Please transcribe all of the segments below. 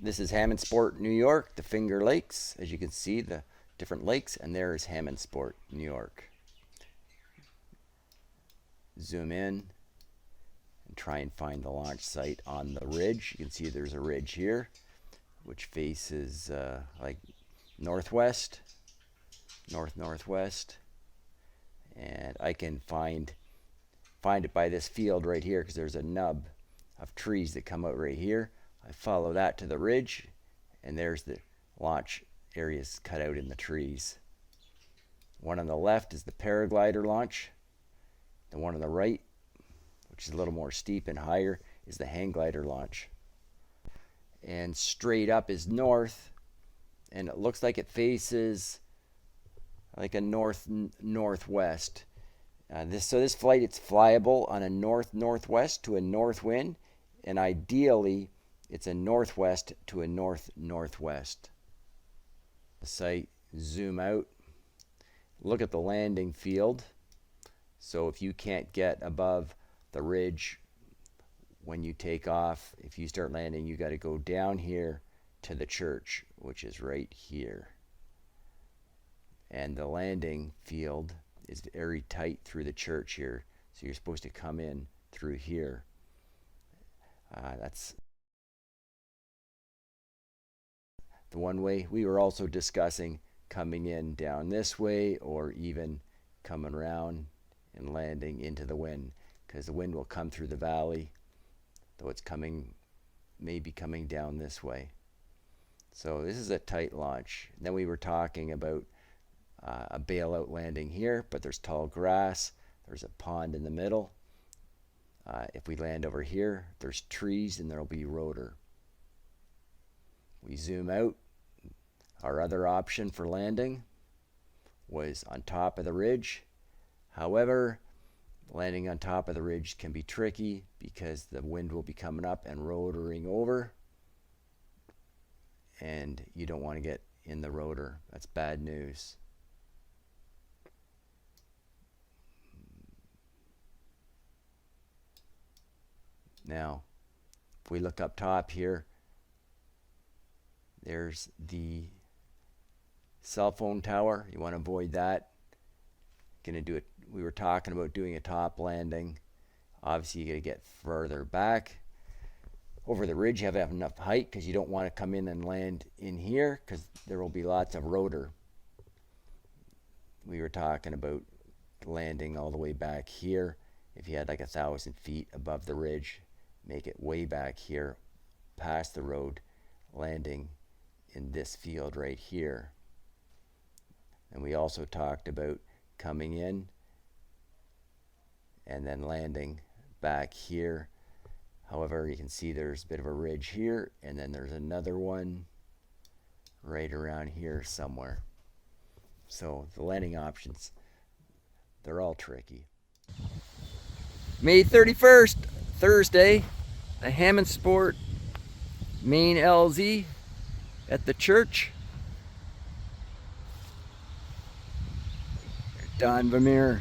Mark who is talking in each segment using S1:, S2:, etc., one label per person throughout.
S1: This is Hammondsport, New York, the Finger Lakes. As you can see, the different lakes, and there is Hammondsport, New York. Zoom in and try and find the launch site on the ridge. You can see there's a ridge here, which faces like northwest, northwest, and I can find it by this field right here because there's a nub of trees that come out right here. I follow that to the ridge, and there's the launch areas cut out in the trees. One on the left is the paraglider launch. The one on the right, which is a little more steep and higher, is the hang glider launch. And straight up is north, and it looks like it faces like a northwest. This flight, it's flyable on a northwest to a north wind, and ideally it's a northwest to a northwest. The site, zoom out, look at the landing field. So if you can't get above the ridge when you take off, if you start landing, you got to go down here to the church, which is right here. And the landing field is very tight through the church here, so you're supposed to come in through here. That's the one way. We were also discussing coming in down this way, or even coming around and landing into the wind, because the wind will come through the valley, though it's maybe coming down this way. So this is a tight launch. And then we were talking about a bailout landing here, but there's tall grass, there's a pond in the middle. If we land over here, there's trees and there'll be rotor. We zoom out. Our other option for landing was on top of the ridge. However, landing on top of the ridge can be tricky because the wind will be coming up and rotoring over, and you don't want to get in the rotor. That's bad news. Now, if we look up top here, there's the cell phone tower. You want to avoid that. Gonna do it. We were talking about doing a top landing. Obviously, you got to get further back. Over the ridge, you have to have enough height because you don't want to come in and land in here because there will be lots of rotor. We were talking about landing all the way back here. If you had like 1,000 feet above the ridge, make it way back here, past the road, landing in this field right here. And we also talked about coming in and then landing back here. However, you can see there's a bit of a ridge here, and then there's another one right around here somewhere. So the landing options, they're all tricky. May 31st, Thursday, the Hammondsport main LZ at the church. Don Vermeer.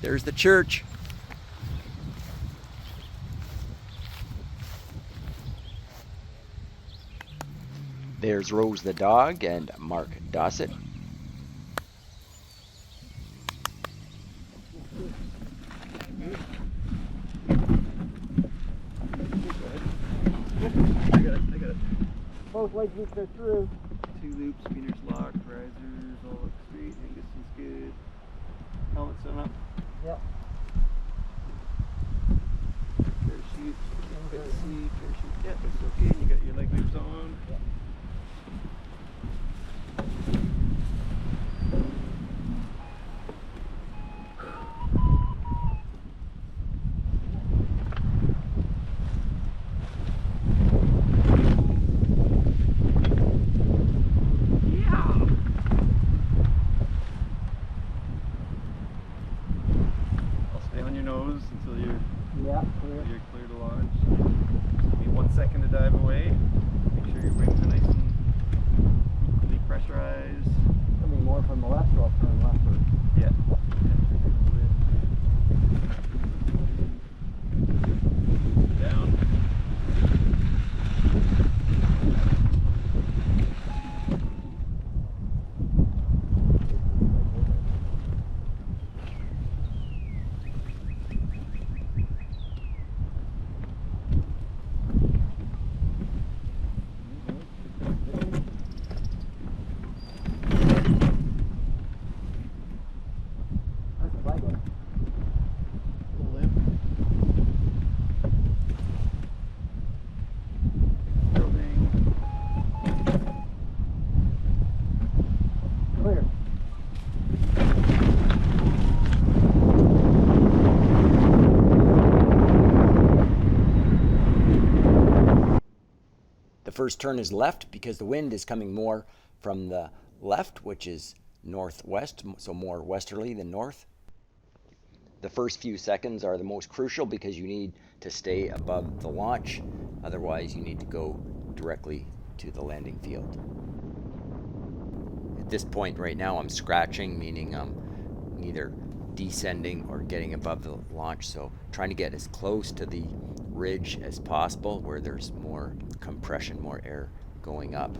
S1: There's the church. There's Rose the dog and Mark Dossett.
S2: I got it.
S1: Both legs loops are through.
S2: 2 loops, speeders locked, risers, all look straight, hang distance good. Helmet sewn up.
S1: Yep.
S2: Parachute, fit seat, parachute, yep, it's okay. You got your leg loops on.
S1: Yep.
S2: I'll stay on your nose until you're
S1: Yeah, clear.
S2: clear to launch. Just give me 1 second to
S1: The first turn is left because the wind is coming more from the left, which is northwest, so more westerly than north. The first few seconds are the most crucial because you need to stay above the launch. Otherwise, you need to go directly to the landing field. At this point right now, I'm scratching, meaning I'm neither descending or getting above the launch. So trying to get as close to the ridge as possible where there's more compression, more air going up.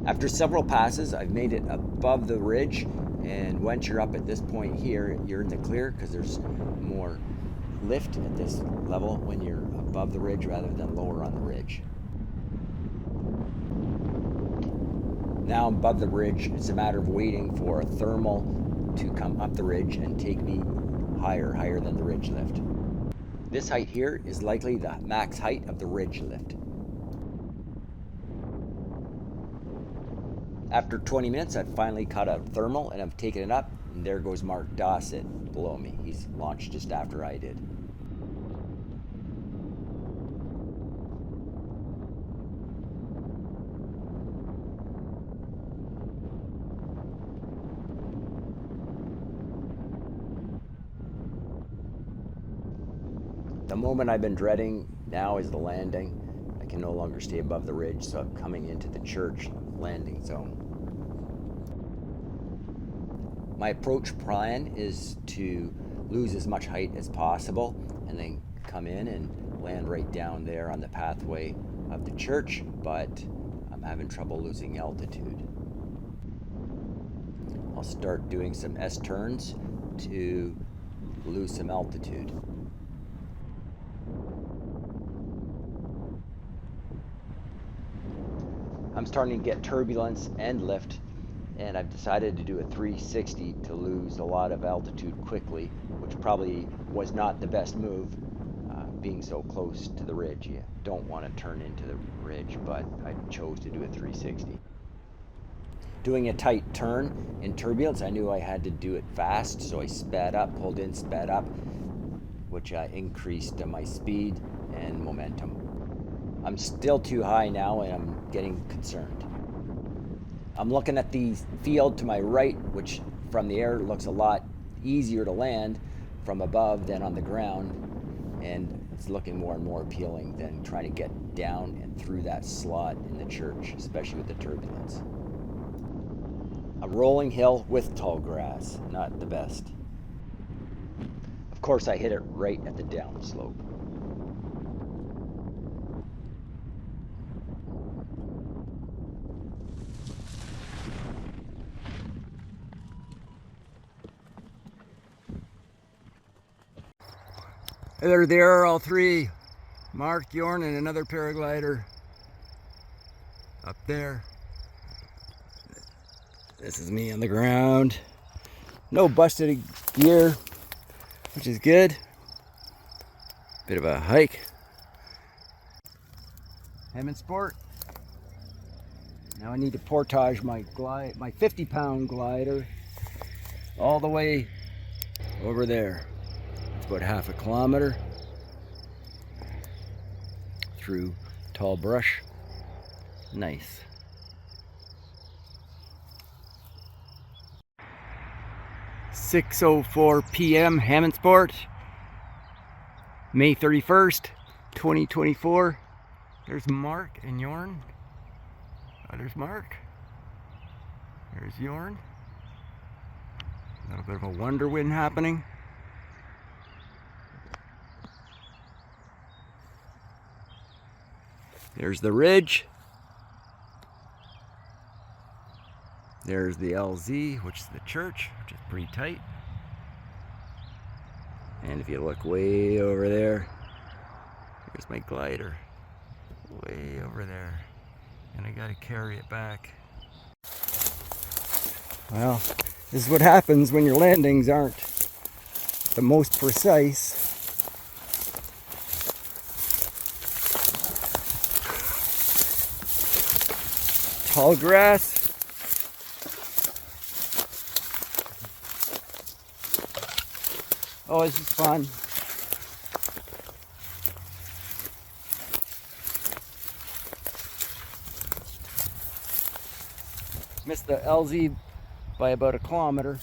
S1: After several passes, I've made it above the ridge, and once you're up at this point here, you're in the clear because there's more lift at this level when you're above the ridge rather than lower on the ridge. Now I'm above the ridge. It's a matter of waiting for a thermal to come up the ridge and take me higher than the ridge lift. This height here is likely the max height of the ridge lift. After 20 minutes, I've finally caught a thermal and I've taken it up, and there goes Mark Dossett below me. He's launched just after I did. The moment I've been dreading now is the landing. I can no longer stay above the ridge, so I'm coming into the church landing zone. My approach plan is to lose as much height as possible and then come in and land right down there on the pathway of the church, but I'm having trouble losing altitude. I'll start doing some S-turns to lose some altitude. I'm starting to get turbulence and lift, and I've decided to do a 360 to lose a lot of altitude quickly, which probably was not the best move, being so close to the ridge. You don't want to turn into the ridge, but I chose to do a 360. Doing a tight turn in turbulence, I knew I had to do it fast, so I sped up, pulled in, sped up, which increased my speed and momentum. I'm still too high now and I'm getting concerned. I'm looking at the field to my right, which from the air looks a lot easier to land from above than on the ground, and it's looking more and more appealing than trying to get down and through that slot in the church, especially with the turbulence. A rolling hill with tall grass, not the best. Of course, I hit it right at the downslope. They're there, all three. Mark, Jorn, and another paraglider up there. This is me on the ground. No busted gear, which is good. Bit of a hike. Hammondsport. Now I need to portage my 50-pound glider all the way over there. About half a kilometer through tall brush. Nice. "6:04 p.m. Hammondsport, May 31st, 2024. There's Mark and Jorn. Oh, there's Mark. There's Jorn. A little bit of a wonder wind happening. There's the ridge. There's the LZ, which is the church, which is pretty tight. And if you look way over there, here's my glider. Way over there. And I gotta carry it back. Well, this is what happens when your landings aren't the most precise. Tall grass. Oh, this is fun. Missed the LZ by about a kilometer.